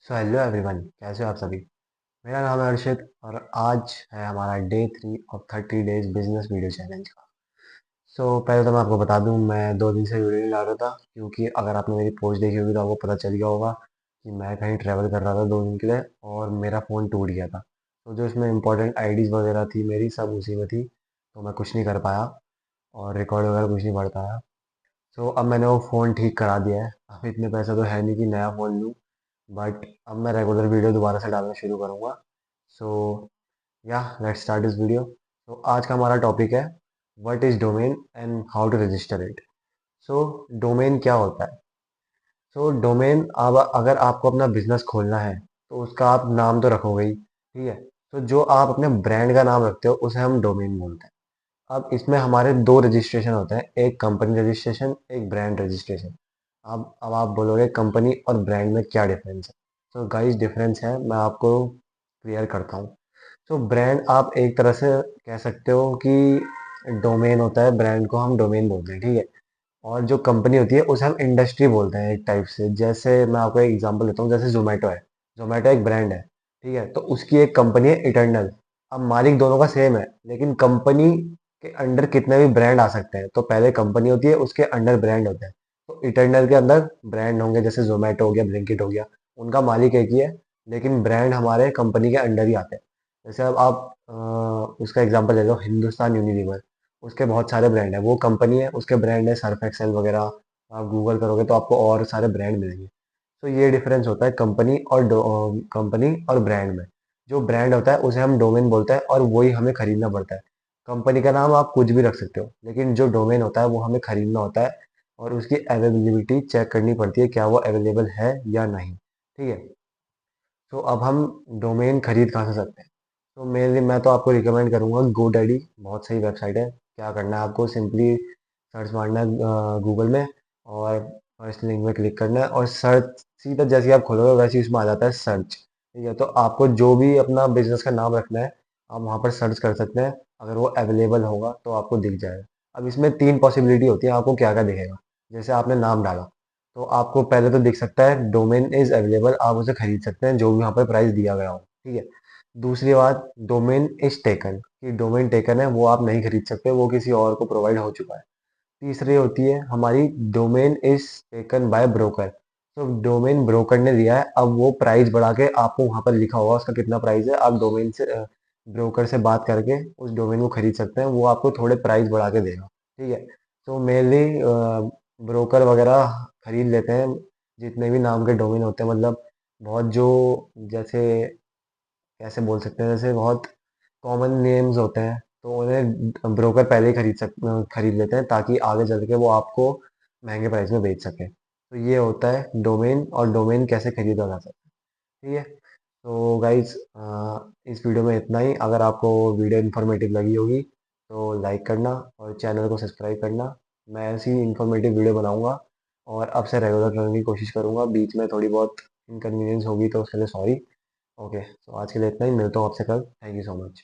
So hello everyone, कैसे हो आप सभी। मेरा नाम है अर्षित और आज है हमारा day 3 of 30 days business video challenge का। पहले तो मैं आपको बता दूं, मैं 2 दिन से वीडियो नहीं डाल रहा था क्योंकि अगर आपने मेरी पोस्ट देखी होगी तो आपको पता चल गया होगा कि मैं कहीं ट्रैवल कर रहा था 2 दिन के लिए और मेरा फ़ोन टूट गया था। तो जो इसमें इंपॉर्टेंट आईडीज़ वगैरह थी मेरी, सब उसी में थी, तो मैं कुछ नहीं कर पाया और रिकॉर्ड वगैरह कुछ नहीं पढ़ पाया। अब मैंने वो फ़ोन ठीक करा दिया है। अब इतने पैसे तो है नहीं कि नया फ़ोन लूँ, बट अब मैं रेगुलर वीडियो दोबारा से डालना शुरू करूँगा। सो या लेट्स स्टार्ट दिस वीडियो। तो आज का हमारा टॉपिक है what is domain and how to register it. Domain क्या होता है? डोमेन, अब अगर आपको अपना बिजनेस खोलना है तो उसका आप नाम तो रखोगे ही, ठीक है। तो जो आप अपने ब्रांड का नाम रखते हो उसे हम डोमेन बोलते हैं। अब इसमें हमारे दो रजिस्ट्रेशन होते हैं, एक कंपनी रजिस्ट्रेशन, एक ब्रांड रजिस्ट्रेशन। अब आप बोलोगे कंपनी और ब्रांड में क्या डिफरेंस है। तो गाइस, डिफरेंस है, मैं आपको क्लियर करता हूँ। ब्रांड आप एक तरह से कह सकते हो कि डोमेन होता है, ब्रांड को हम डोमेन बोलते हैं, ठीक है। और जो कंपनी होती है उसे हम इंडस्ट्री बोलते हैं एक टाइप से। जैसे मैं आपको एक एग्जांपल देता हूँ, जैसे जोमेटो है। जोमेटो एक ब्रांड है, ठीक है, तो उसकी एक कंपनी है इटर्नल। अब मालिक दोनों का सेम है, लेकिन कंपनी के अंडर कितने भी ब्रांड आ सकते हैं। तो पहले कंपनी होती है, उसके अंडर ब्रांड होते हैं। तो इटर्नल के अंदर ब्रांड होंगे, जैसे जोमेटो हो गया, ब्लिंकिट हो गया। उनका मालिक एक ही है, लेकिन ब्रांड हमारे कंपनी के अंडर ही आते हैं। जैसे अब आप उसका एग्जांपल ले लो, हिंदुस्तान यूनिलीवर। उसके बहुत सारे ब्रांड है, वो कंपनी है, उसके ब्रांड है सर्फ एक्सेल वगैरह। आप गूगल करोगे तो आपको और सारे ब्रांड मिलेंगे। तो ये डिफरेंस होता है कंपनी और ब्रांड में। जो ब्रांड होता है उसे हम डोमेन बोलते हैं और वही हमें खरीदना पड़ता है। कंपनी का नाम आप कुछ भी रख सकते हो, लेकिन जो डोमेन होता है वो हमें खरीदना होता है और उसकी अवेलेबिलिटी चेक करनी पड़ती है, क्या वो अवेलेबल है या नहीं, ठीक है। अब हम डोमेन खरीद कहाँ से सकते हैं? तो मेनली मैं तो आपको रिकमेंड करूँगा GoDaddy, बहुत सही वेबसाइट है। क्या करना है आपको, सिंपली सर्च मारना है गूगल में और फर्स्ट लिंक में क्लिक करना है और सर्च, सीधा जैसे ही आप खोलोगे वैसे ही उसमें आ जाता है सर्च, ठीक है। तो आपको जो भी अपना बिजनेस का नाम रखना है आप वहाँ पर सर्च कर सकते हैं। अगर वो अवेलेबल होगा तो आपको दिख जाएगा। अब इसमें तीन पॉसिबिलिटी होती है, आपको क्या क्या दिखेगा। जैसे आपने नाम डाला तो आपको पहले तो दिख सकता है डोमेन इज अवेलेबल, आप उसे खरीद सकते हैं जो भी वहाँ पर प्राइस दिया गया हो, ठीक है। दूसरी बात, डोमेन इज टेकन, कि डोमेन टेकन है, वो आप नहीं खरीद सकते, वो किसी और को प्रोवाइड हो चुका है। तीसरी होती है हमारी domain is taken by broker. तो डोमेन ब्रोकर ने दिया है, अब वो प्राइस बढ़ा के आपको वहाँ पर लिखा होगा उसका कितना प्राइस है, आप डोमेन से ब्रोकर से बात करके उस डोमेन को खरीद सकते हैं, वो आपको थोड़े प्राइस बढ़ा के देगा, ठीक है। तो मेनली ब्रोकर वगैरह खरीद लेते हैं जितने भी नाम के डोमेन होते हैं, मतलब बहुत जो, जैसे कैसे बोल सकते हैं, जैसे बहुत कॉमन नेम्स होते हैं तो उन्हें ब्रोकर पहले ही खरीद लेते हैं ताकि आगे चल के वो आपको महंगे प्राइस में बेच सके। तो ये होता है डोमेन और डोमेन कैसे खरीदा जा सकता है, ठीक है। तो गाइज, इस वीडियो में इतना ही। अगर आपको वीडियो इन्फॉर्मेटिव लगी होगी तो लाइक करना और चैनल को सब्सक्राइब करना। मैं ऐसी इन्फॉर्मेटिव वीडियो बनाऊंगा और अब से रेगुलर करने की कोशिश करूंगा। बीच में थोड़ी बहुत इनकन्वीनियंस होगी तो उसके लिए सॉरी। ओके, तो आज के लिए इतना ही, मिलता हूँ आपसे कल। Thank you so much.